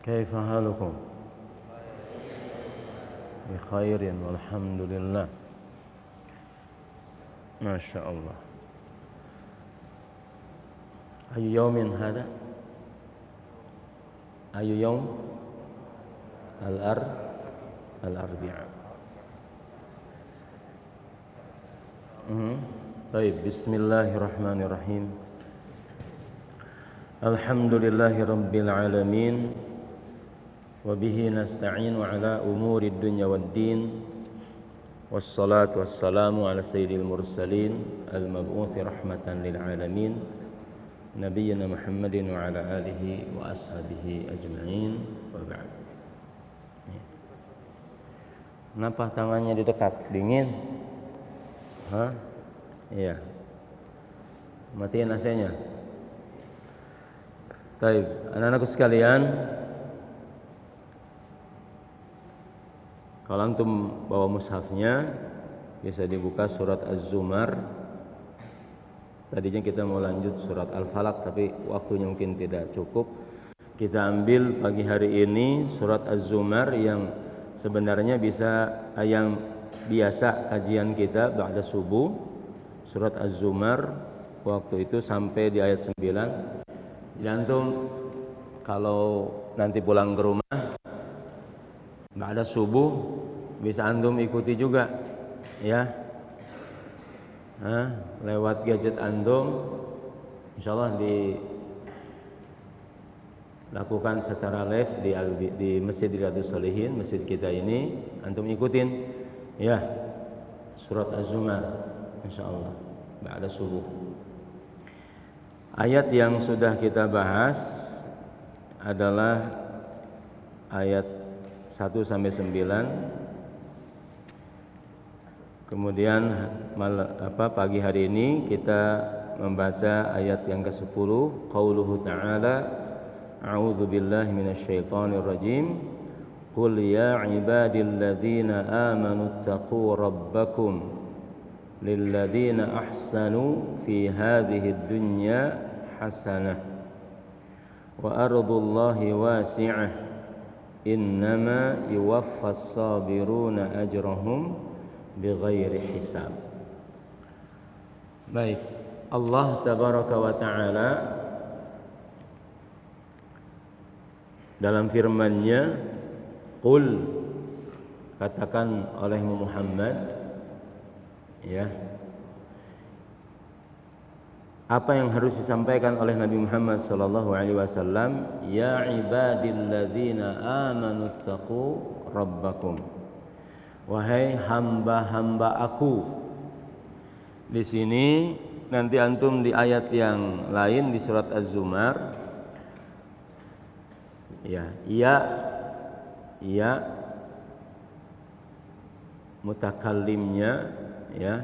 كيف حالكم؟ بخير والحمد لله. ما شاء الله. أي يوم هذا؟ أي يوم؟ الأربعاء. طيب، بسم الله الرحمن الرحيم. الحمد لله رب العالمين. وبه نستعين على أمور الدنيا والدين. والصلاة والسلام على سيد المرسلين المبعوث رحمة للعالمين نبينا محمد وعلى آله وأصحابه أجمعين وبعد. Kenapa tangannya didekat? Dingin? Hah? Iya. Matiin AC-nya. Baik, anak-anakku sekalian, kalau antum bawa mushafnya bisa dibuka surat Az-Zumar. Tadinya kita mau lanjut surat Al-Falaq tapi waktunya mungkin tidak cukup. Kita ambil pagi hari ini surat Az-Zumar yang sebenarnya yang biasa kajian kita ba'da subuh. Surat Az-Zumar waktu itu sampai di ayat 9. Jadi antum kalau nanti pulang ke rumah ba'da subuh bisa antum ikuti juga ya. Lewat gadget antum insyaallah dilakukan secara live di Masjid Riyadhus Shalihin, masjid kita ini, antum ikutin ya surat Az-Zumar insyaallah ba'da subuh. Ayat yang sudah kita bahas adalah ayat 1 sampai 9. Kemudian pagi hari ini kita membaca ayat yang ke-10, qauluhu ta'ala, a'udzu billahi minasyaitonir rajim, qul ya ibadilladzina amanu taqu rabbakum lilladzina ahsanu fi hadhid dunya hasanah wa ardullahi wasi'ah innama yuwaffas sabiruna ajrahum bighairi hisab. Baik, Allah tabaraka wa taala dalam firman-Nya, qul, katakan olehmu Muhammad ya, apa yang harus disampaikan oleh Nabi Muhammad sallallahu alaihi wasallam, ya ibadilladzina amanu taqu rabbakum, wahai hamba-hamba aku. Di sini nanti antum di ayat yang lain di surat Az-Zumar ya mutakallimnya ya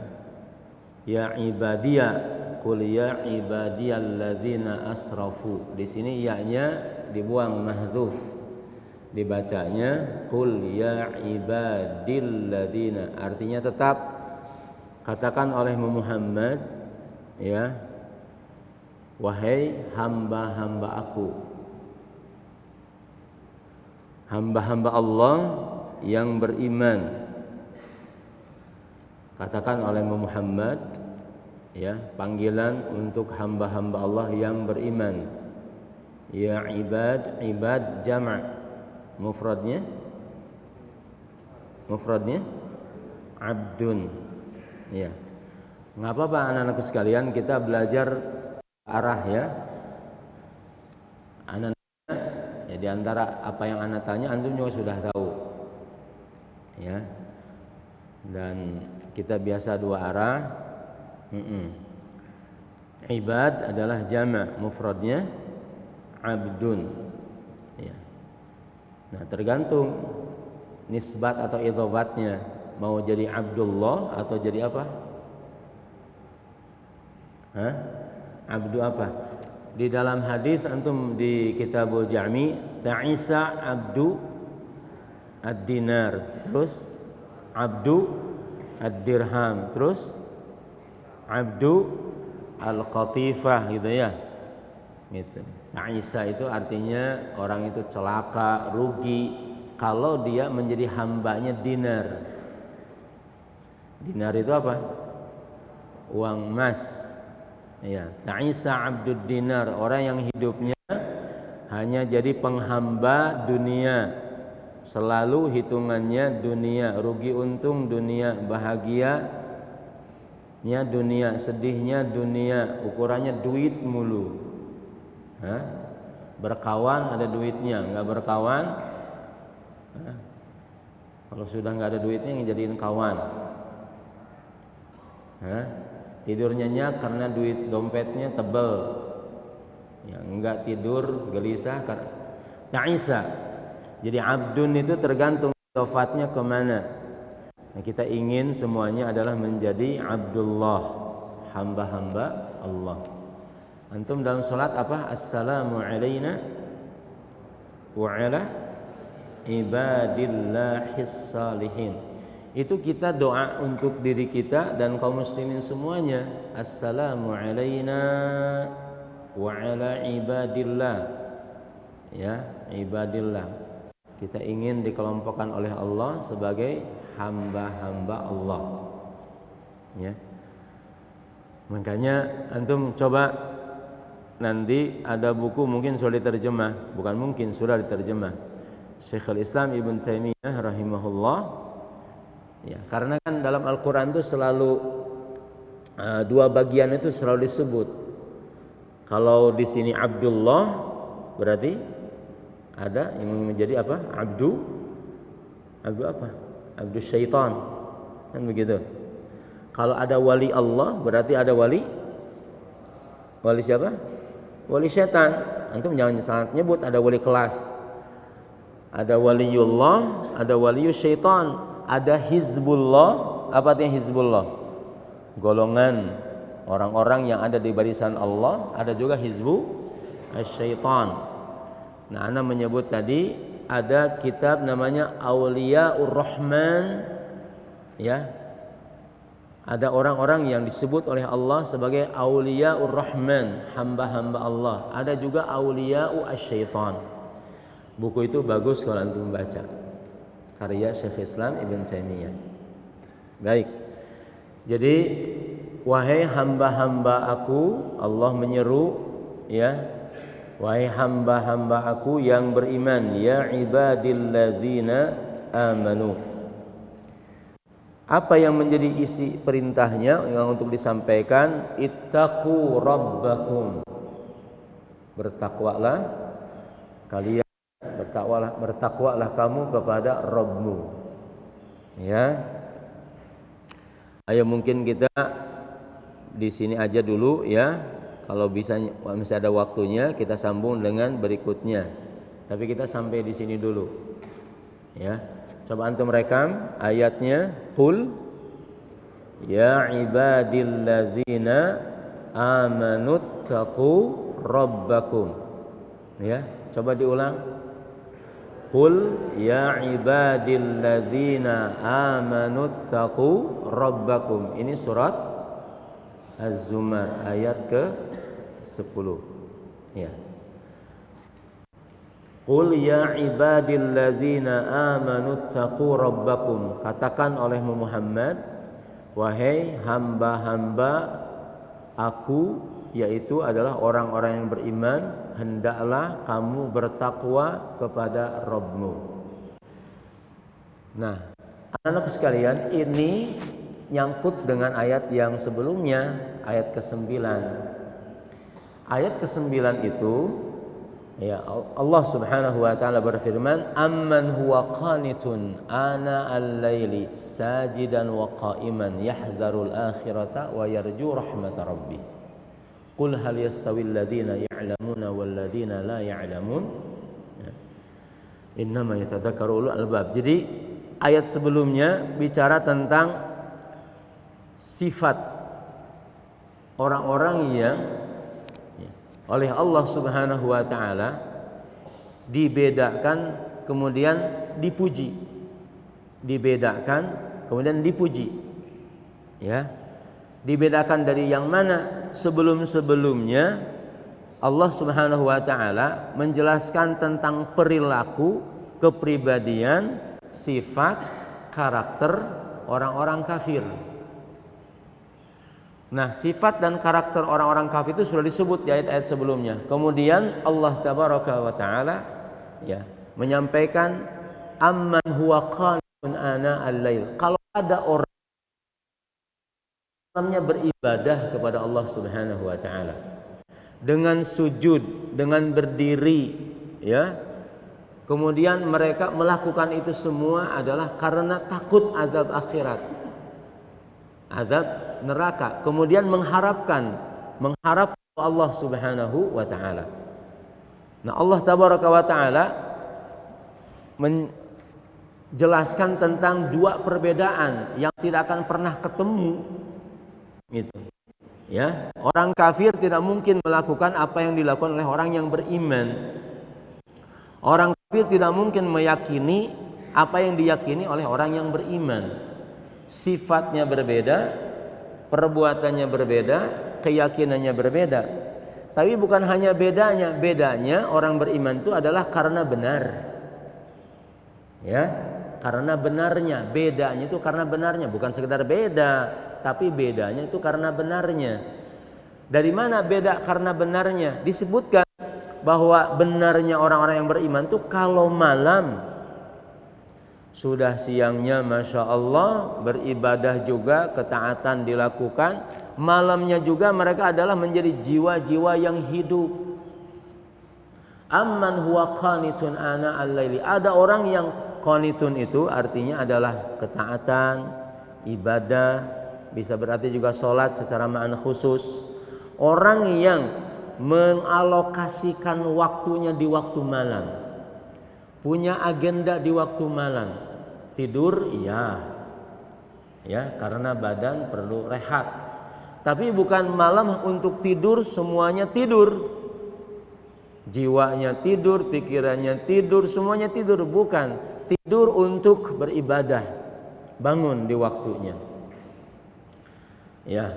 ibadiyah, qul ya ibadiyalladzina asrafu. Di sini ya-nya dibuang, mahdzuf, dibacanya qul ya ibadilladzina, artinya tetap katakan oleh Muhammad ya, wahai hamba-hamba aku, hamba-hamba Allah yang beriman. Katakan oleh Muhammad ya, panggilan untuk hamba-hamba Allah yang beriman. Ya ibad jama', mufradnya abdun ya. Nggak apa-apa anak-anakku sekalian, kita belajar arah ya. Anak ya, di antara apa yang anak tanya antum juga sudah tahu ya. Dan kita biasa dua arah. Ibad adalah jama', mufradnya abdun ya. Nah, tergantung nisbat atau idhofatnya, mau jadi Abdullah atau jadi apa? Abdu apa? Di dalam hadis antum di Kitabul Jami, ta'isa abdu ad-dinar, terus abdu ad-dirham, terus abdu al-qatifah gitu ya. Gitu. Ta'isa itu artinya orang itu celaka, rugi kalau dia menjadi hambanya dinar. Dinar itu apa? Uang emas. Ya, ta'isa abdud dinar, orang yang hidupnya hanya jadi penghamba dunia. Selalu hitungannya dunia, rugi untung dunia, bahagianya dunia, sedihnya dunia, ukurannya duit mulu. Hah? Berkawan ada duitnya, nggak berkawan, kalau sudah nggak ada duitnya ngejadiin kawan. Tidur nyenyak karena duit dompetnya tebel, yang enggak tidur gelisah karena ta'isa. Jadi abdun itu tergantung sifatnya kemana. Nah, kita ingin semuanya adalah menjadi Abdullah, hamba-hamba Allah. Antum dalam salat apa? Assalamu alayna wa ala ibadillahis salihin. Itu kita doa untuk diri kita dan kaum muslimin semuanya. Assalamu alayna wa ala ibadillah. Ya, ibadillah. Kita ingin dikelompokkan oleh Allah sebagai hamba-hamba Allah. Ya. Makanya antum coba nanti ada buku mungkin sudah diterjemah, bukan mungkin sudah diterjemah. Syekhul Islam Ibn Taimiyah rahimahullah. Ya, karena kan dalam Al-Qur'an itu selalu dua bagian itu selalu disebut. Kalau di sini Abdullah berarti ada yang menjadi apa? Abdu apa? Abdu syaitan, kan begitu. Kalau ada wali Allah berarti ada wali siapa? Wali syaitan. Antum jangan salah nyebut, ada wali kelas, ada waliullah, ada walius syaitan, ada hizbullah. Apa artinya hizbullah? Golongan orang-orang yang ada di barisan Allah. Ada juga hizbu syaitan. Nah, ana menyebut tadi ada kitab namanya Auliyaur Rahman, ya. Ada orang-orang yang disebut oleh Allah sebagai Auliyaur Rahman, hamba-hamba Allah. Ada juga Auliyau Asyaitan. Buku itu bagus kalau antum baca. Karya Syekh Islam Ibn Taimiyah. Baik. Jadi wahai hamba-hamba aku, Allah menyeru, ya. Wahai hamba-hamba aku yang beriman, ya ibadilladzina amanu. Apa yang menjadi isi perintahnya yang untuk disampaikan? Ittaqu rabbakum. Bertakwalah kalian, bertakwalah kamu kepada Rabbmu. Ya. Ayo mungkin kita di sini aja dulu ya. Kalau bisa masih ada waktunya kita sambung dengan berikutnya. Tapi kita sampai di sini dulu. Ya. Coba antum rekam ayatnya. Qul ya ibadilladzina amanu taqu rabbakum. Ya, coba diulang. Qul ya ibadilladzina amanu taqu rabbakum. Ini surat Az-Zumar ayat ke-10. Ya. Qul ya ibadilladzina amanu taqu rabbakum. Katakan oleh Muhammad, wahai hamba-hamba aku, yaitu adalah orang-orang yang beriman, hendaklah kamu bertakwa kepada Rabbmu. Nah, anak-anak sekalian, ini nyangkut dengan ayat yang sebelumnya, ayat ke-9. Ayat ke-9 itu ya Allah Subhanahu wa taala berfirman, amman huwa qanitun ana al-laili sajidan wa qa'iman yahdharul akhirata wa yarju rahmata rabbih. Qul hal yastawil ladzina ya'lamuna wal ladzina la ya'lamun. Innama yatadzakkaru ulul albab. Jadi ayat sebelumnya bicara tentang sifat orang-orang yang oleh Allah Subhanahu wa taala dibedakan kemudian dipuji. Dibedakan kemudian dipuji. Ya. Dibedakan dari yang mana? Sebelum-sebelumnya Allah Subhanahu wa taala menjelaskan tentang perilaku, kepribadian, sifat, karakter orang-orang kafir. Nah, sifat dan karakter orang-orang kafir itu sudah disebut di ayat-ayat sebelumnya. Kemudian Allah tabaraka wa taala menyampaikan amman huwa qanitun ana al-lail. Kalau ada orang namanya beribadah kepada Allah Subhanahu wa taala dengan sujud, dengan berdiri, kemudian mereka melakukan itu semua adalah karena takut azab akhirat, azab neraka, kemudian mengharap Allah Subhanahu wa taala. Nah, Allah tabaraka wa taala menjelaskan tentang dua perbedaan yang tidak akan pernah ketemu gitu. Ya, orang kafir tidak mungkin melakukan apa yang dilakukan oleh orang yang beriman. Orang kafir tidak mungkin meyakini apa yang diyakini oleh orang yang beriman. Sifatnya berbeda, perbuatannya berbeda, keyakinannya berbeda. Tapi bukan hanya bedanya orang beriman itu adalah karena benar. Ya, karena benarnya. Bedanya itu karena benarnya, bukan sekedar beda, tapi bedanya itu karena benarnya. Dari mana beda karena benarnya? Disebutkan bahwa benarnya orang-orang yang beriman itu kalau malam sudah siangnya Masya Allah beribadah juga, ketaatan dilakukan, malamnya juga mereka adalah menjadi jiwa-jiwa yang hidup. Amman huwa qanitun ana al-laili. Ada orang yang qanitun itu artinya adalah ketaatan, ibadah, bisa berarti juga sholat secara makna khusus. Orang yang mengalokasikan waktunya di waktu malam, punya agenda di waktu malam. Tidur karena badan perlu rehat. Tapi bukan malam untuk tidur semuanya tidur. Jiwanya tidur, pikirannya tidur, semuanya tidur. Bukan, tidur untuk beribadah, bangun di waktunya. Ya.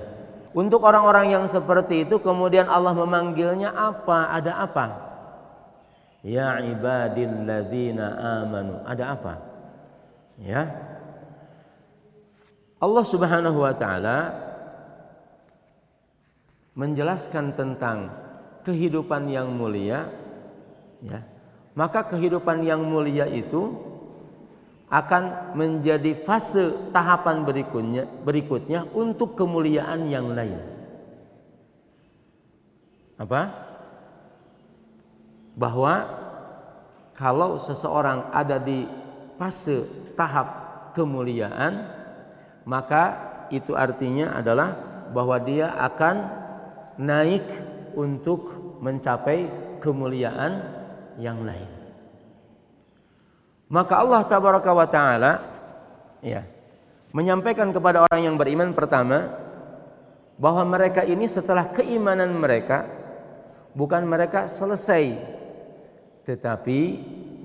Untuk orang-orang yang seperti itu kemudian Allah memanggilnya apa? Ada apa? Ya ibadilladzina amanu. Ada apa? Ya. Allah Subhanahu wa taala menjelaskan tentang kehidupan yang mulia, ya. Maka kehidupan yang mulia itu akan menjadi fase tahapan berikutnya untuk kemuliaan yang lain. Apa? Bahwa kalau seseorang ada di fase tahap kemuliaan, maka itu artinya adalah bahwa dia akan naik untuk mencapai kemuliaan yang lain. Maka Allah tabaraka wa taala menyampaikan kepada orang yang beriman pertama bahwa mereka ini setelah keimanan mereka, bukan mereka selesai, tetapi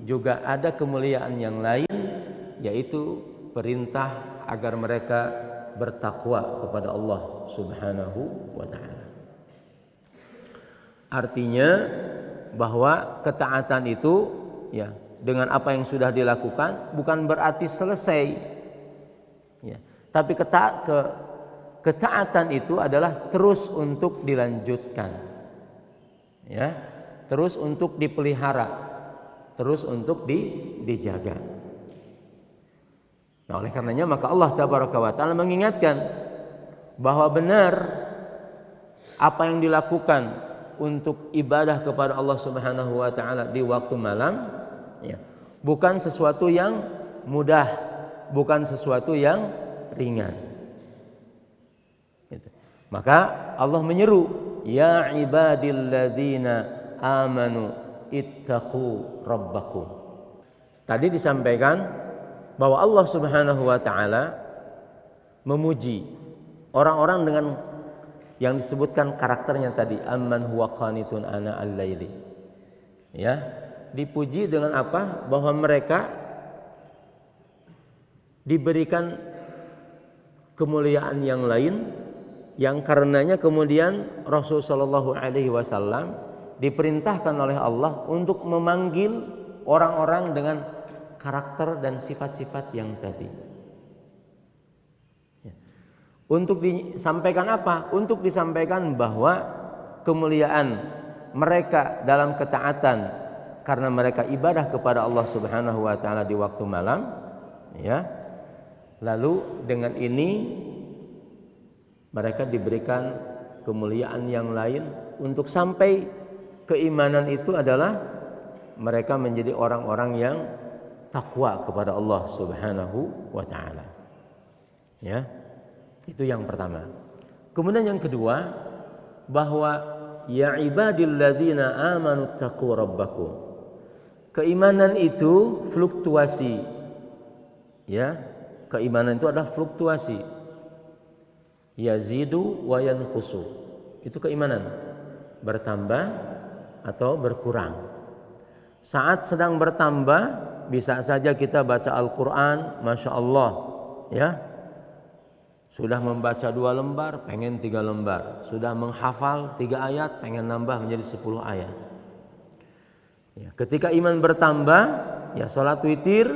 juga ada kemuliaan yang lain, yaitu perintah agar mereka bertakwa kepada Allah Subhanahu wa taala. Artinya bahwa ketaatan itu dengan apa yang sudah dilakukan bukan berarti selesai, tapi ketaatan itu adalah terus untuk dilanjutkan, terus untuk dipelihara, terus untuk dijaga. Nah, oleh karenanya maka Allah tabaraka wa taala mengingatkan bahwa benar apa yang dilakukan untuk ibadah kepada Allah Subhanahu wa taala di waktu malam bukan sesuatu yang mudah, bukan sesuatu yang ringan. Maka Allah menyeru, ya ibadilladzina amanu ittaqu rabbakum. Tadi disampaikan bahwa Allah Subhanahu wa taala memuji orang-orang dengan yang disebutkan karakternya tadi, amman huwa qanitun ana al-laili. Dipuji dengan apa? Bahwa mereka diberikan kemuliaan yang lain, yang karenanya kemudian Rasulullah sallallahu alaihi wasallam diperintahkan oleh Allah untuk memanggil orang-orang dengan karakter dan sifat-sifat yang tadi. Untuk disampaikan apa? Untuk disampaikan bahwa kemuliaan mereka dalam ketaatan karena mereka ibadah kepada Allah Subhanahu wa taala di waktu malam, ya. Lalu dengan ini mereka diberikan kemuliaan yang lain untuk sampai keimanan itu adalah mereka menjadi orang-orang yang takwa kepada Allah Subhanahu wa taala. Ya. Itu yang pertama. Kemudian yang kedua, bahwa ya ibadilladzina amanu taqu rabbakum. Keimanan itu fluktuasi. Ya, keimanan itu adalah fluktuasi. Yazidu wa yanqusu. Itu keimanan. Bertambah atau berkurang. Saat sedang bertambah, bisa saja kita baca Al-Qur'an, Masya Allah, ya. Sudah membaca 2 lembar, pengen 3 lembar. Sudah menghafal 3 ayat, pengen nambah menjadi 10 ayat. Ya, ketika iman bertambah, ya sholat witir,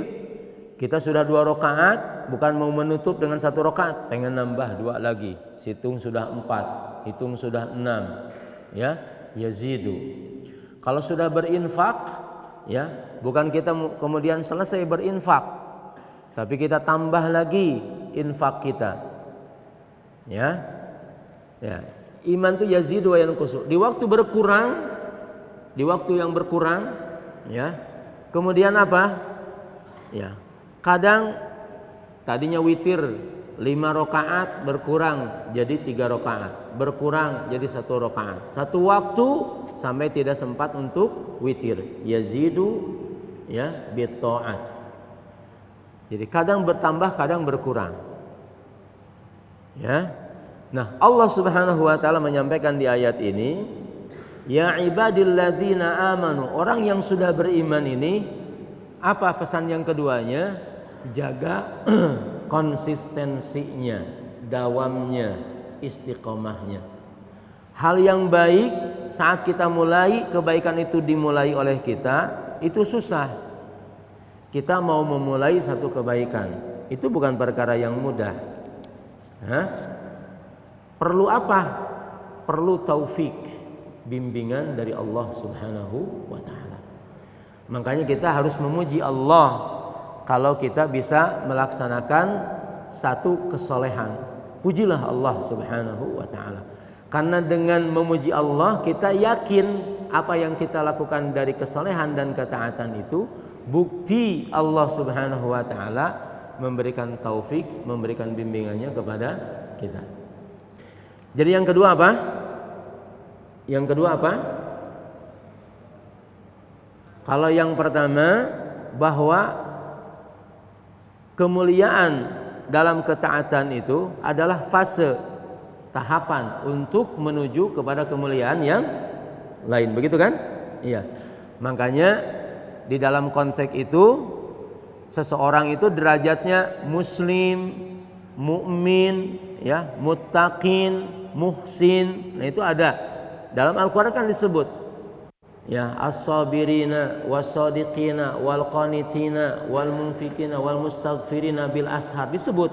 kita sudah 2 rakaat, bukan mau menutup dengan 1 rakaat, pengen nambah 2 lagi. Hitung sudah 4, hitung sudah 6. Ya, yazidu. Kalau sudah berinfak, ya, bukan kita kemudian selesai berinfak, tapi kita tambah lagi infak kita. Ya, ya, iman itu yazidu wa yanqusu. Di waktu berkurang, di waktu yang berkurang, ya. Kemudian apa? Ya, kadang tadinya witir 5 rakaat berkurang jadi 3 rakaat, berkurang jadi 1 rakaat. Satu waktu sampai tidak sempat untuk witir. Yazidu, ya, bitta'at. Jadi kadang bertambah, kadang berkurang. Ya. Nah, Allah Subhanahu wa taala menyampaikan di ayat ini, ya ibadilladzina amanu, orang yang sudah beriman ini, apa pesan yang keduanya? Jaga konsistensinya, dawamnya, istiqomahnya. Hal yang baik saat kita mulai, kebaikan itu dimulai oleh kita, itu susah. Kita mau memulai satu kebaikan, itu bukan perkara yang mudah. Perlu apa? Perlu taufik, bimbingan dari Allah Subhanahu wa taala. Makanya kita harus memuji Allah kalau kita bisa melaksanakan satu kesolehan. Pujilah Allah Subhanahu wa taala. Karena dengan memuji Allah kita yakin apa yang kita lakukan dari kesolehan dan ketaatan itu bukti Allah Subhanahu wa taala memberikan taufik, memberikan bimbingannya kepada kita. Jadi yang kedua apa? Yang kedua apa? Kalau yang pertama, bahwa kemuliaan dalam ketaatan itu adalah fase, tahapan untuk menuju kepada kemuliaan yang lain. Begitu kan? Iya. Makanya di dalam konteks itu seseorang itu derajatnya muslim, mukmin, ya, muttaqin, muhsin. Nah, itu ada. Dalam Al-Qur'an kan disebut, ya, as-sabirina was-sadiqina wal qanitina wal munfikina wal mustaghfirina bil ashar. Disebut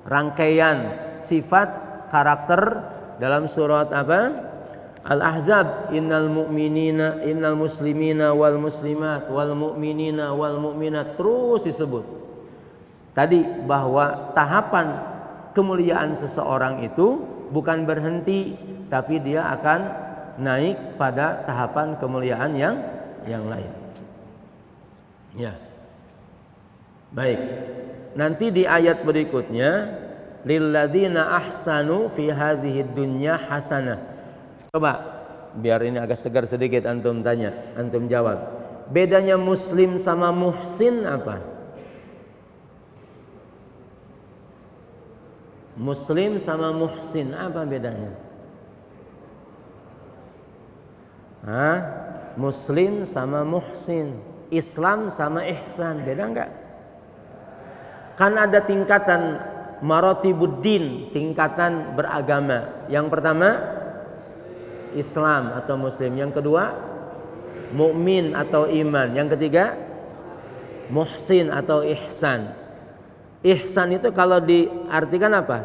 rangkaian sifat karakter dalam surat apa? Al-Ahzab, innal mu'minina innal muslimina wal muslimat wal mu'minina wal mu'minat, terus disebut. Tadi bahwa tahapan kemuliaan seseorang itu bukan berhenti, tapi dia akan naik pada tahapan kemuliaan yang lain. Ya. Baik. Nanti di ayat berikutnya, lilladzina ahsanu fi hadhihi dunya hasanah. Coba, biar ini agak segar sedikit, antum tanya, antum jawab. Bedanya muslim sama muhsin apa? Muslim sama muhsin apa bedanya? Muslim sama muhsin, Islam sama ihsan, beda enggak? Kan ada tingkatan maratibuddin, tingkatan beragama. Yang pertama Islam atau muslim. Yang kedua, mukmin atau iman. Yang ketiga, muhsin atau ihsan. Ihsan itu kalau diartikan apa?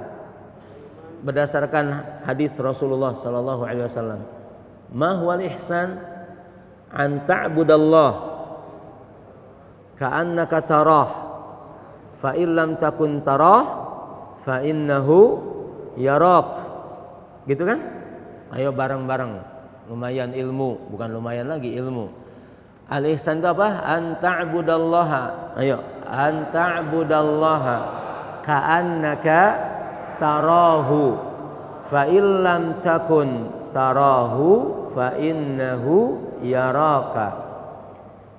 Berdasarkan hadis Rasulullah sallallahu alaihi wasallam. Ma huwal ihsan? An ta'budallah ka'annaka tarah fa in lam takun tarah fa innahu yarak. Gitu kan? Ayo bareng-bareng. Lumayan ilmu, bukan lumayan lagi ilmu. Al-ihsan itu apa? An ta'budallaha. Ayo, an ta'budallaha ka'annaka tarahu fa illam takun tarahu fa innahu yaraka.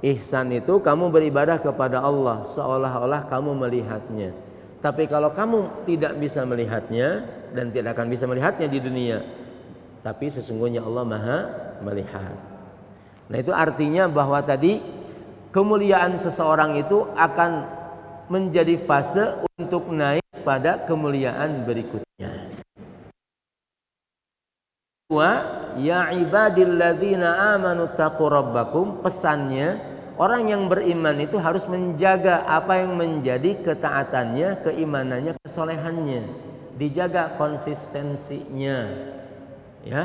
Ihsan itu kamu beribadah kepada Allah seolah-olah kamu melihatnya. Tapi kalau kamu tidak bisa melihatnya dan tidak akan bisa melihatnya di dunia, tapi sesungguhnya Allah Maha melihat. Nah, itu artinya bahwa tadi kemuliaan seseorang itu akan menjadi fase untuk naik pada kemuliaan berikutnya. Wa ya ibadilladzina amanu taqu rabbakum, pesannya orang yang beriman itu harus menjaga apa yang menjadi ketaatannya, keimanannya, kesolehannya, dijaga konsistensinya, ya,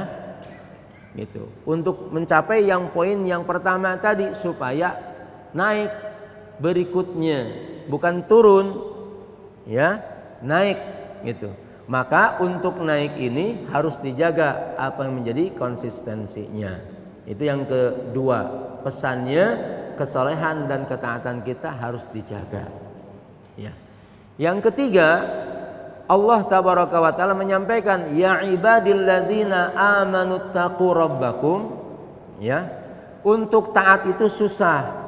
gitu. Untuk mencapai yang poin yang pertama tadi supaya naik berikutnya, bukan turun, ya, naik, gitu. Maka untuk naik ini harus dijaga apa yang menjadi konsistensinya. Itu yang kedua, pesannya kesolehan dan ketaatan kita harus dijaga. Ya. Yang ketiga, Allah tabaraka wa taala menyampaikan ya ibadilladzina amanu taqu rabbakum, ya. Untuk taat itu susah.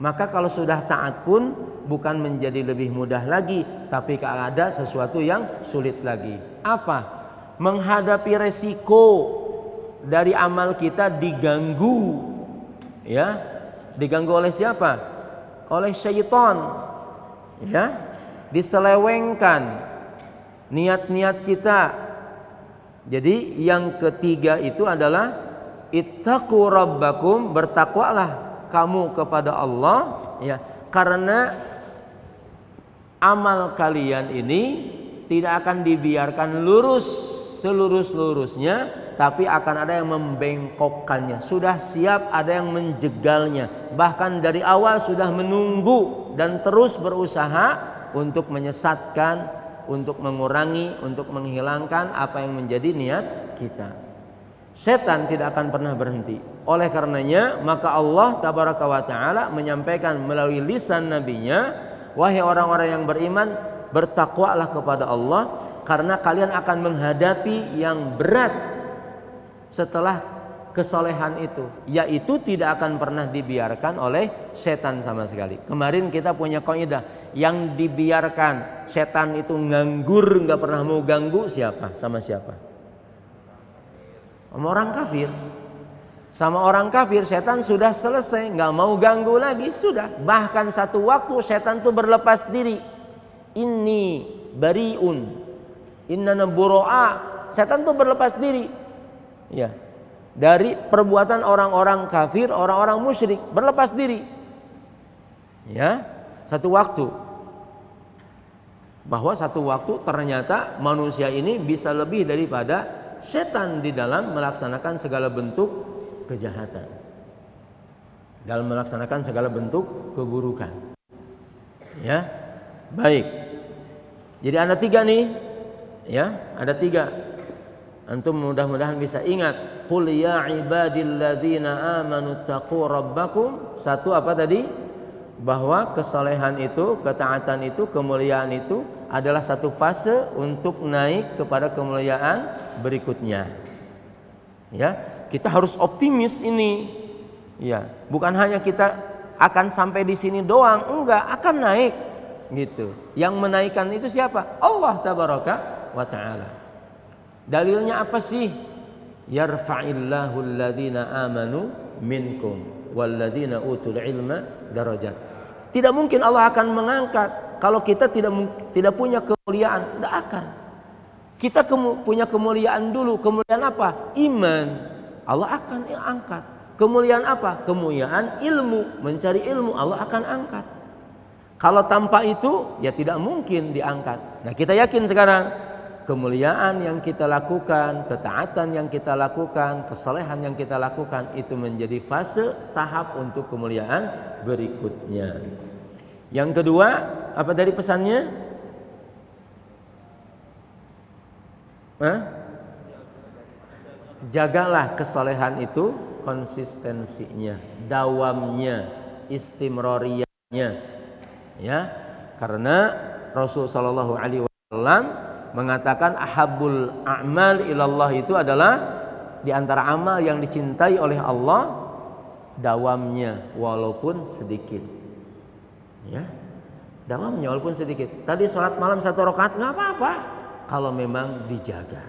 Maka kalau sudah taat pun bukan menjadi lebih mudah lagi, tapi kalau ada sesuatu yang sulit lagi. Apa? Menghadapi resiko dari amal kita diganggu, ya. Diganggu oleh siapa? Oleh syaitan, ya. Diselewengkan niat-niat kita. Jadi yang ketiga itu adalah ittaqu rabbakum, bertakwalah kamu kepada Allah, ya, karena amal kalian ini tidak akan dibiarkan lurus selurus-lurusnya, tapi akan ada yang membengkokkannya. Sudah siap ada yang menjegalnya, bahkan dari awal sudah menunggu dan terus berusaha untuk menyesatkan, untuk mengurangi, untuk menghilangkan apa yang menjadi niat kita. Setan tidak akan pernah berhenti. Oleh karenanya maka Allah tabaraka wa ta'ala menyampaikan melalui lisan nabinya, wahai orang-orang yang beriman, bertakwalah kepada Allah, karena kalian akan menghadapi yang berat setelah kesolehan itu, yaitu tidak akan pernah dibiarkan oleh setan sama sekali. Kemarin kita punya kaidah, yang dibiarkan setan itu nganggur, nggak pernah mau ganggu, siapa? Sama siapa? Sama orang kafir. Sama orang kafir setan sudah selesai, nggak mau ganggu lagi, sudah. Bahkan satu waktu setan itu berlepas diri. Inni bariun, innana buro'a. Setan itu berlepas diri, ya, dari perbuatan orang-orang kafir, orang-orang musyrik, berlepas diri, ya. Satu waktu, bahwa satu waktu ternyata manusia ini bisa lebih daripada setan di dalam melaksanakan segala bentuk kejahatan, dalam melaksanakan segala bentuk keburukan, ya. Baik, jadi ada tiga nih, ya, ada tiga. Antum mudah-mudahan bisa ingat. Qul ya ibadilladzina amanu taqu rabbakum. Satu apa tadi? Bahwa kesalehan itu, ketaatan itu, kemuliaan itu adalah satu fase untuk naik kepada kemuliaan berikutnya. Ya, kita harus optimis ini. Ya, bukan hanya kita akan sampai di sini doang, enggak, akan naik gitu. Yang menaikkan itu siapa? Allah tabaraka wa taala. Dalilnya apa sih? Yarfa'illahu alladhina amanu minkum walladzina utul ilma darajat. Tidak mungkin Allah akan mengangkat kalau kita tidak punya kemuliaan, tidak akan. Kita punya kemuliaan dulu. Kemuliaan apa? Iman. Allah akan angkat. Kemuliaan apa? Kemuliaan ilmu. Mencari ilmu, Allah akan angkat. Kalau tanpa itu, ya tidak mungkin diangkat. Nah, kita yakin sekarang kemuliaan yang kita lakukan, ketaatan yang kita lakukan, kesalehan yang kita lakukan itu menjadi fase tahap untuk kemuliaan berikutnya. Yang kedua, apa dari pesannya? Jagalah kesalehan itu konsistensinya, dawamnya, istimroriyahnya, ya. Karena Rasul sallallahu alaihi wasallam mengatakan ahabbul a'mal ilallah itu adalah di antara amal yang dicintai oleh Allah dawamnya walaupun sedikit. Ya. Dawamnya walaupun sedikit. Tadi sholat malam 1 rakaat enggak apa-apa kalau memang dijaga.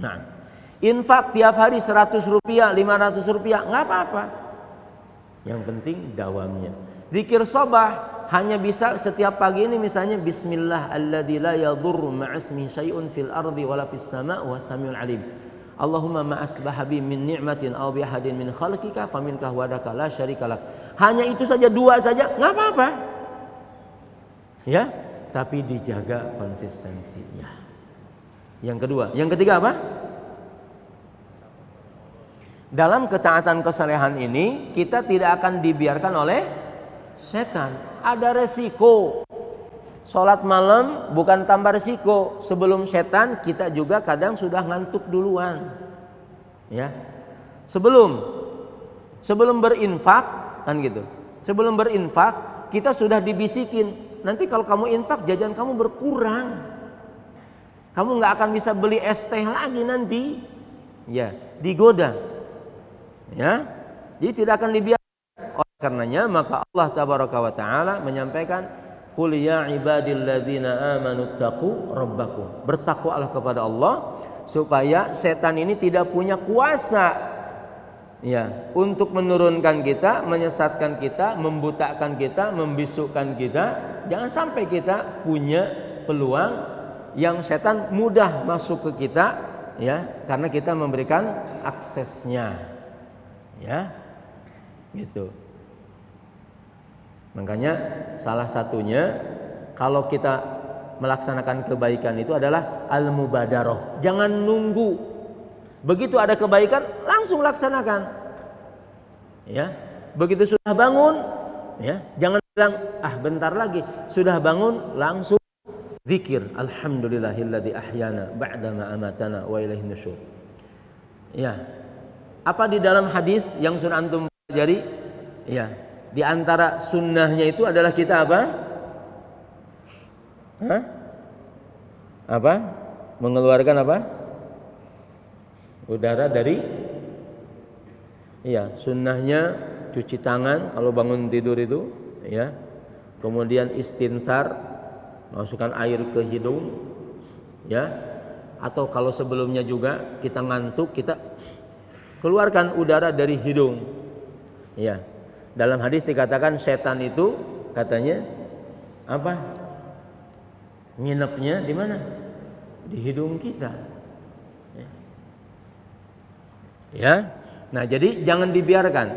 Nah, infak tiap hari 100 rupiah, 500 rupiah enggak apa-apa. Yang penting dawamnya. Zikir sabah hanya bisa setiap pagi ini misalnya bismillah alladzi la yadhurru ma'asmihi syai'un fil ardi wala fis sama' wa samiul alim. Allahumma ma asbaha bi min ni'matin aw bi ahadin min khalqika faminka wahdaka la syarika lak. Hanya itu saja, 2 saja enggak apa-apa. Ya, tapi dijaga konsistensinya. Yang kedua, yang ketiga apa? Dalam ketaatan kesalehan ini kita tidak akan dibiarkan oleh setan. Ada resiko. Sholat malam bukan tambah resiko. Sebelum setan kita juga kadang sudah ngantuk duluan. Ya. Sebelum berinfak kan gitu. Sebelum berinfak kita sudah dibisikin, nanti kalau kamu infak jajan kamu berkurang. Kamu nggak akan bisa beli es teh lagi nanti. Ya, digoda. Ya. Jadi tidak akan dibiarkan. Oleh karenanya maka Allah tabaraka wa taala menyampaikan qul ya ibadilladzina amanu taqu rabbakum. Bertakwalah kepada Allah supaya setan ini tidak punya kuasa ya untuk menurunkan kita, menyesatkan kita, membutakan kita, membisukkan kita. Jangan sampai kita punya peluang yang setan mudah masuk ke kita ya karena kita memberikan aksesnya. Ya. Gitu. Makanya salah satunya kalau kita melaksanakan kebaikan itu adalah al-mubadarah. Jangan nunggu. Begitu ada kebaikan langsung laksanakan. Ya. Begitu sudah bangun, ya, jangan bilang bentar lagi. Sudah bangun langsung zikir, alhamdulillahilladzi ahyana ba'da ma amatana wa ilaihin nusyur. Ya. Apa di dalam hadis yang sudah antum pelajari? Ya. Di antara sunnahnya itu adalah kita apa? Apa? Mengeluarkan apa? Udara dari sunnahnya cuci tangan kalau bangun tidur itu, ya. Kemudian istinthar, masukkan air ke hidung, ya. Atau kalau sebelumnya juga kita ngantuk, kita keluarkan udara dari hidung. Ya. Dalam hadis dikatakan setan itu katanya apa? Nginepnya di mana? Di hidung kita. Ya. Nah, jadi jangan dibiarkan.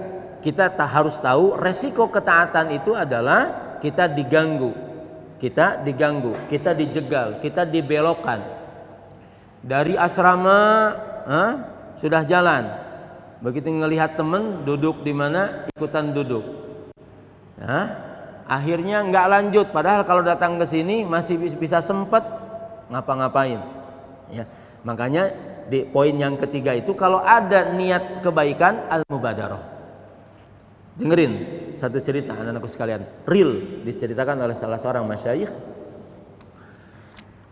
Kita harus tahu resiko ketaatan itu adalah kita diganggu. Kita dijegal, kita dibelokkan. Dari asrama sudah jalan. Begitu ngelihat teman duduk di mana, ikutan duduk. Nah, akhirnya nggak lanjut. Padahal kalau datang ke sini masih bisa sempet ngapa-ngapain. Ya, makanya di poin yang ketiga itu kalau ada niat kebaikan al-mubadarah. Dengerin satu cerita anak-anakku sekalian, real diceritakan oleh salah seorang masyayikh.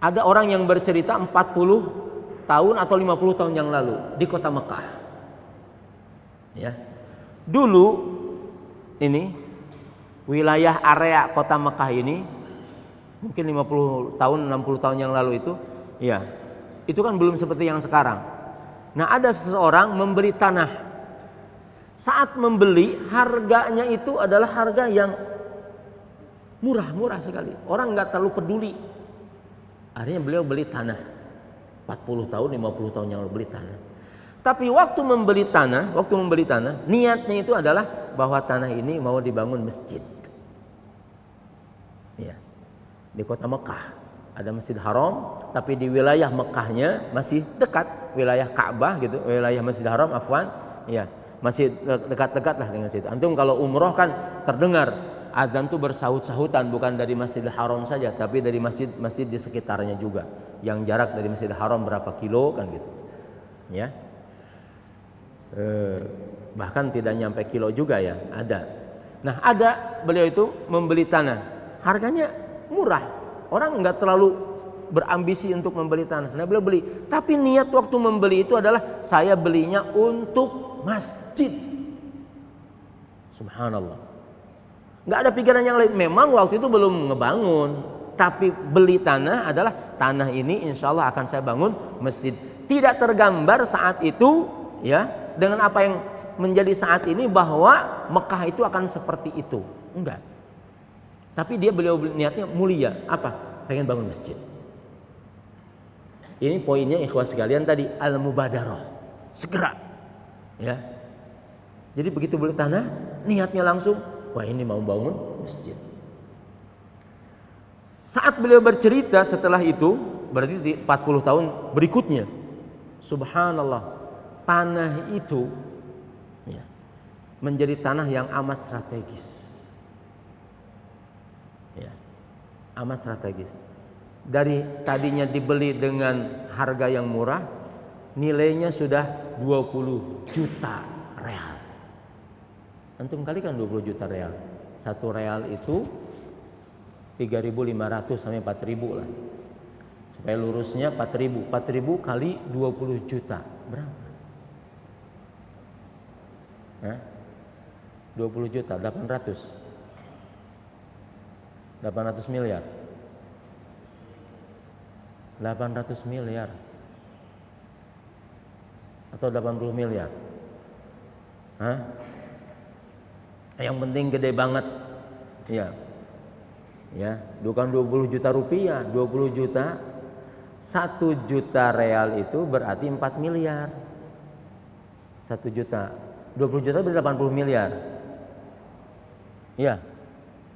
Ada orang yang bercerita 40 tahun atau 50 tahun yang lalu di kota Mekah. Ya. Dulu ini wilayah area kota Mekah ini mungkin 50 tahun 60 tahun yang lalu itu ya itu kan belum seperti yang sekarang. Nah, ada seseorang membeli tanah. Saat membeli harganya itu adalah harga yang murah sekali. Orang nggak terlalu peduli. Akhirnya beliau beli tanah. 40 tahun, 50 tahun yang lalu beli tanah. Tapi waktu membeli tanah, niatnya itu adalah bahwa tanah ini mau dibangun masjid. Ya. Di kota Mekah ada Masjid Haram, tapi di wilayah Mekahnya masih dekat wilayah Ka'bah gitu, wilayah Masjid Haram ya, masih dekat-dekat lah dengan situ. Antum kalau umroh kan terdengar adzan tuh bersahut-sahutan, bukan dari Masjidil Haram saja, tapi dari masjid-masjid di sekitarnya juga. Yang jarak dari Masjidil Haram berapa kilo kan gitu. Ya. Bahkan tidak nyampe kilo juga ya, ada. Nah, beliau itu membeli tanah. Harganya murah. Orang nggak terlalu berambisi untuk membeli tanah. Nah, beliau beli. Tapi niat waktu membeli itu adalah saya belinya untuk masjid. Subhanallah. Nggak ada pikiran yang lain. Memang waktu itu belum ngebangun, tapi beli tanah adalah tanah ini insya Allah akan saya bangun masjid. Tidak tergambar saat itu ya dengan apa yang menjadi saat ini bahwa Mekah itu akan seperti itu. Enggak. Tapi beliau niatnya mulia. Apa? Pengen bangun masjid. Ini poinnya ikhwas sekalian tadi, al-mubadarah. Segera. Ya. Jadi begitu beli tanah, niatnya langsung, wah ini mau bangun masjid. Saat beliau bercerita setelah itu, berarti di 40 tahun berikutnya, subhanallah, tanah itu ya, menjadi tanah yang amat strategis. Ya, amat strategis. Dari tadinya dibeli dengan harga yang murah, nilainya sudah 20 juta real. Antum kalikan 20 juta real. 1 real itu 3.500 sampai 4.000 lah. Supaya lurusnya 4.000. 4.000 kali 20 juta. Berapa? 20 juta, 800 miliar. 800 miliar atau 80 miliar. Yang penting gede banget. Ya. Ya, bukan 20 juta rupiah, 20 juta. 1 juta real itu berarti 4 miliar. 1 juta. 20 juta berarti 80 miliar. Iya.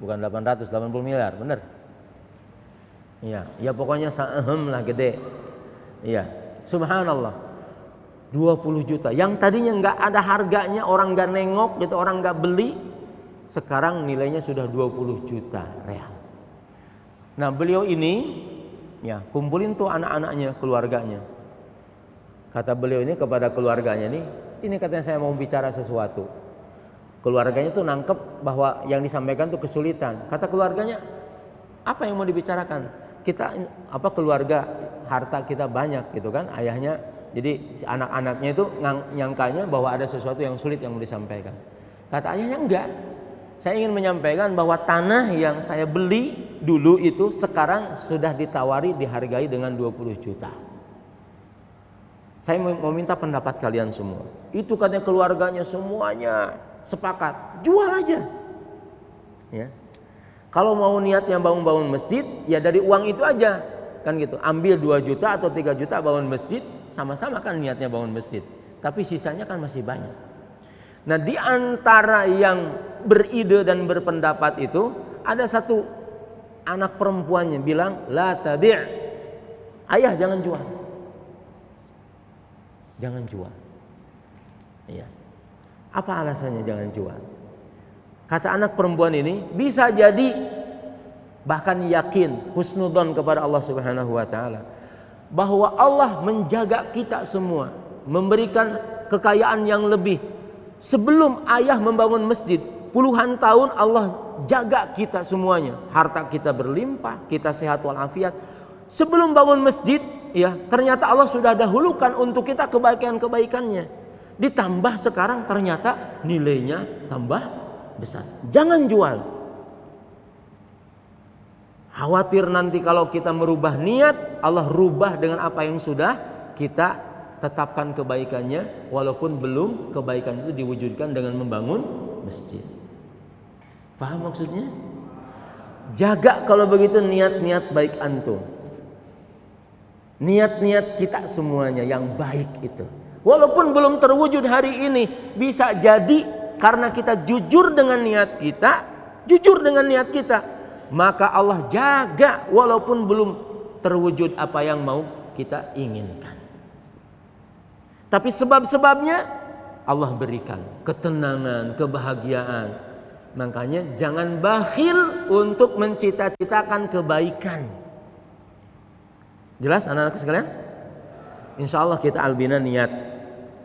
Bukan 800, 80 miliar, benar. Iya, ya pokoknya sahem lah gede. Iya, subhanallah. 20 juta. Yang tadinya nggak ada harganya, orang nggak nengok gitu, orang nggak beli, sekarang nilainya sudah 20 juta real. Nah, beliau ini ya kumpulin tuh anak-anaknya, keluarganya. Kata beliau ini kepada keluarganya nih, ini katanya saya mau bicara sesuatu. Keluarganya tuh nangkep bahwa yang disampaikan tuh kesulitan. Kata keluarganya, apa yang mau dibicarakan? Kita keluarga, harta kita banyak gitu kan, ayahnya. Jadi anak-anaknya itu nyangkanya bahwa ada sesuatu yang sulit yang mau disampaikan. Kata ayahnya, enggak. Saya ingin menyampaikan bahwa tanah yang saya beli dulu itu sekarang sudah ditawari, dihargai dengan 20 juta. Saya mau minta pendapat kalian semua. Itu katanya keluarganya semuanya sepakat, jual aja. Ya. Kalau mau niatnya bangun masjid, ya dari uang itu aja. Kan gitu, ambil 2 juta atau 3 juta bangun masjid, sama-sama kan niatnya bangun masjid. Tapi sisanya kan masih banyak. Nah, di antara yang beride dan berpendapat itu, ada satu anak perempuannya bilang, la tabi'. Ayah jangan jual. Jangan jual. Iya. Apa alasannya jangan jual? Kata anak perempuan ini, bisa jadi bahkan yakin husnudzon kepada Allah Subhanahu wa taala bahwa Allah menjaga kita semua, memberikan kekayaan yang lebih. Sebelum ayah membangun masjid, puluhan tahun Allah jaga kita semuanya. Harta kita berlimpah, kita sehat walafiat. Sebelum bangun masjid, ya, ternyata Allah sudah dahulukan untuk kita kebaikan-kebaikannya. Ditambah sekarang ternyata nilainya tambah besar. Jangan jual. Khawatir nanti kalau kita merubah niat, Allah rubah dengan apa yang sudah kita tetapkan kebaikannya, walaupun belum kebaikan itu diwujudkan dengan membangun masjid. Paham maksudnya? Jaga kalau begitu niat-niat baik antum. niat-niat kita semuanya yang baik itu. Walaupun belum terwujud hari ini, bisa jadi karena kita jujur dengan niat kita, maka Allah jaga walaupun belum terwujud apa yang mau kita inginkan. Tapi sebab-sebabnya Allah berikan ketenangan, kebahagiaan. Makanya jangan bakhil untuk mencita-citakan kebaikan. Jelas anak-anakku sekalian? Insya Allah kita Albina niat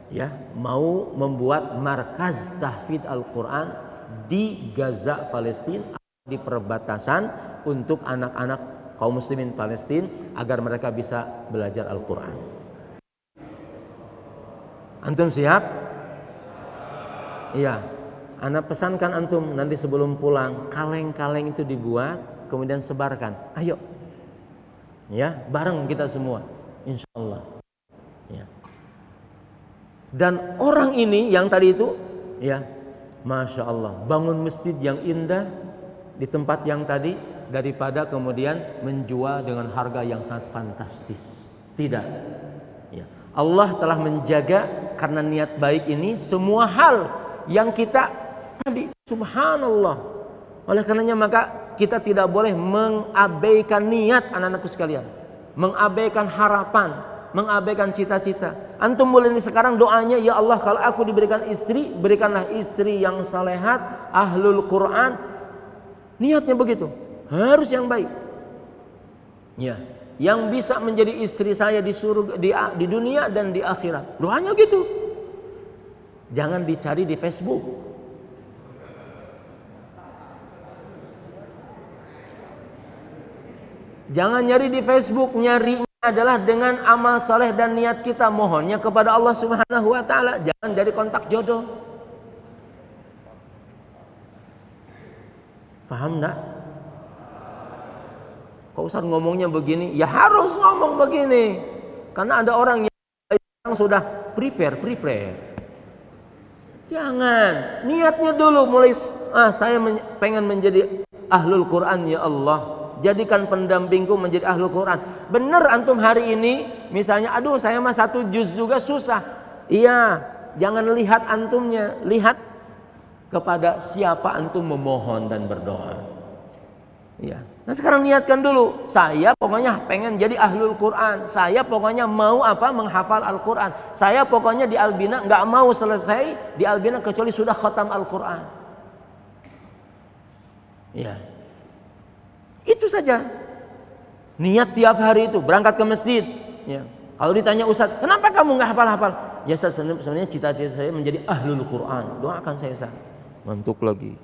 ya mau membuat markaz tahfidz Al-Quran di Gaza, Palestina, di perbatasan untuk anak-anak kaum muslimin Palestina agar mereka bisa belajar Al-Quran. Antum siap? Iya. Ana pesankan antum nanti sebelum pulang kaleng-kaleng itu dibuat kemudian sebarkan. Ayo. Ya, bareng kita semua. Insya Allah. Ya. Dan orang ini yang tadi itu, ya, masya Allah, bangun masjid yang indah di tempat yang tadi daripada kemudian menjual dengan harga yang sangat fantastis. Tidak. Ya. Allah telah menjaga karena niat baik ini semua hal yang kita tadi, subhanallah. Oleh karenanya maka kita tidak boleh mengabaikan niat anak-anakku sekalian, mengabaikan harapan, mengabaikan cita-cita. Antum boleh ini sekarang doanya, ya Allah kalau aku diberikan istri, berikanlah istri yang salehat, ahlul Quran. Niatnya begitu, harus yang baik. Ya, yang bisa menjadi istri saya di surga, di dunia dan di akhirat. Doanya gitu. Jangan dicari di Facebook. Jangan nyari di Facebook, nyarinya adalah dengan amal saleh dan niat kita mohonnya kepada Allah Subhanahu wa taala. Jangan dari kontak jodoh. Paham enggak? Kok Ustaz ngomongnya begini? Ya harus ngomong begini. Karena ada orang yang sudah prepare. Jangan, niatnya dulu mulai saya pengen menjadi ahlul Quran ya Allah. Jadikan pendampingku menjadi ahlul Quran. Bener antum hari ini misalnya, aduh saya mah 1 juz juga susah. Iya, jangan lihat antumnya, lihat kepada siapa antum memohon dan berdoa. Iya. Nah sekarang niatkan dulu, saya pokoknya pengen jadi ahlul Quran. Saya pokoknya mau menghafal Al-Quran. Saya pokoknya di Albina nggak mau selesai di Albina kecuali sudah khatam Al-Quran. Iya. Itu saja. Niat tiap hari itu berangkat ke masjid. Ya. Kalau ditanya Ustaz, kenapa kamu nggak hafal-hafal? Ya Ustaz, sebenarnya cita-cita saya menjadi ahlul Quran. Doakan saya Ustaz. Mantuk lagi.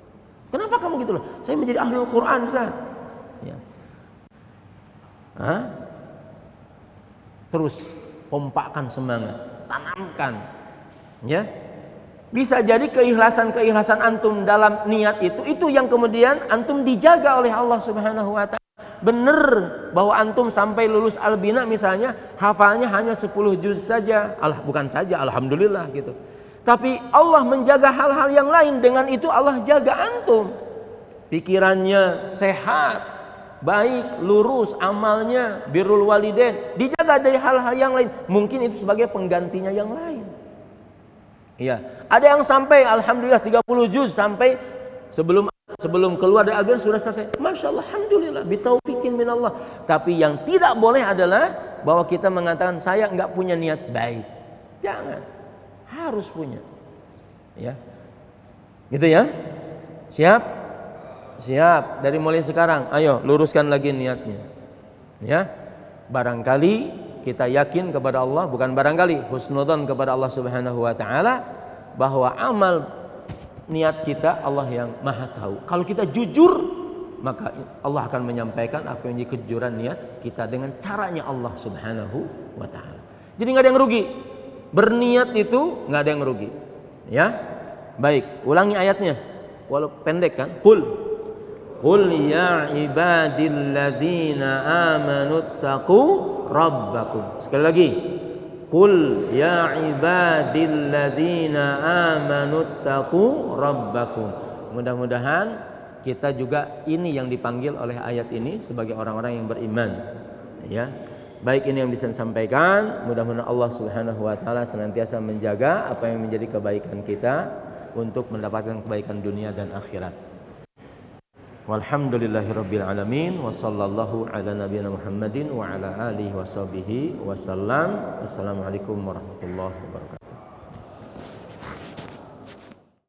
Kenapa kamu gitu loh? Saya menjadi ahlul Quran Ustaz. Ya. Terus pompakan semangat, tanamkan. Ya. Bisa jadi keikhlasan antum dalam niat itu yang kemudian antum dijaga oleh Allah Subhanahu wa taala. Benar bahwa antum sampai lulus Albina misalnya hafalnya hanya 10 juz saja. Bukan saja, alhamdulillah gitu. Tapi Allah menjaga hal-hal yang lain, dengan itu Allah jaga antum. Pikirannya sehat, baik, lurus, amalnya birrul walidain, dijaga dari hal-hal yang lain. Mungkin itu sebagai penggantinya yang lain. Iya, ada yang sampai alhamdulillah 30 juz sampai sebelum keluar dari Albina sudah selesai. Masya Allah, alhamdulillah, bitaufiqin minallah. Tapi yang tidak boleh adalah bahwa kita mengatakan saya enggak punya niat baik. Jangan, harus punya. Ya, gitu ya. Siap? Siap. Dari mulai sekarang, ayo luruskan lagi niatnya. Ya, barangkali kita yakin kepada Allah, bukan barangkali, husnudzon kepada Allah Subhanahu wa taala bahwa amal niat kita Allah yang Maha tahu. Kalau kita jujur, maka Allah akan menyampaikan apa yang menjadi kejujuran niat kita dengan caranya Allah Subhanahu wa taala. Jadi enggak ada yang rugi. Berniat itu enggak ada yang rugi. Ya. Baik, ulangi ayatnya. Walau pendek kan? Qul ya ibadilladzina amanu taqu rabbakum. Sekali lagi. Qul ya ibadilladzina amanu taqu rabbakum. Mudah-mudahan kita juga ini yang dipanggil oleh ayat ini sebagai orang-orang yang beriman. Ya. Baik ini yang bisa disampaikan, mudah-mudahan Allah Subhanahu wa taala senantiasa menjaga apa yang menjadi kebaikan kita untuk mendapatkan kebaikan dunia dan akhirat. Walhamdulillahirabbil alamin wa sallallahu ala nabiyyina Muhammadin wa ala alihi washabihi wasallam. Assalamualaikum warahmatullahi wabarakatuh.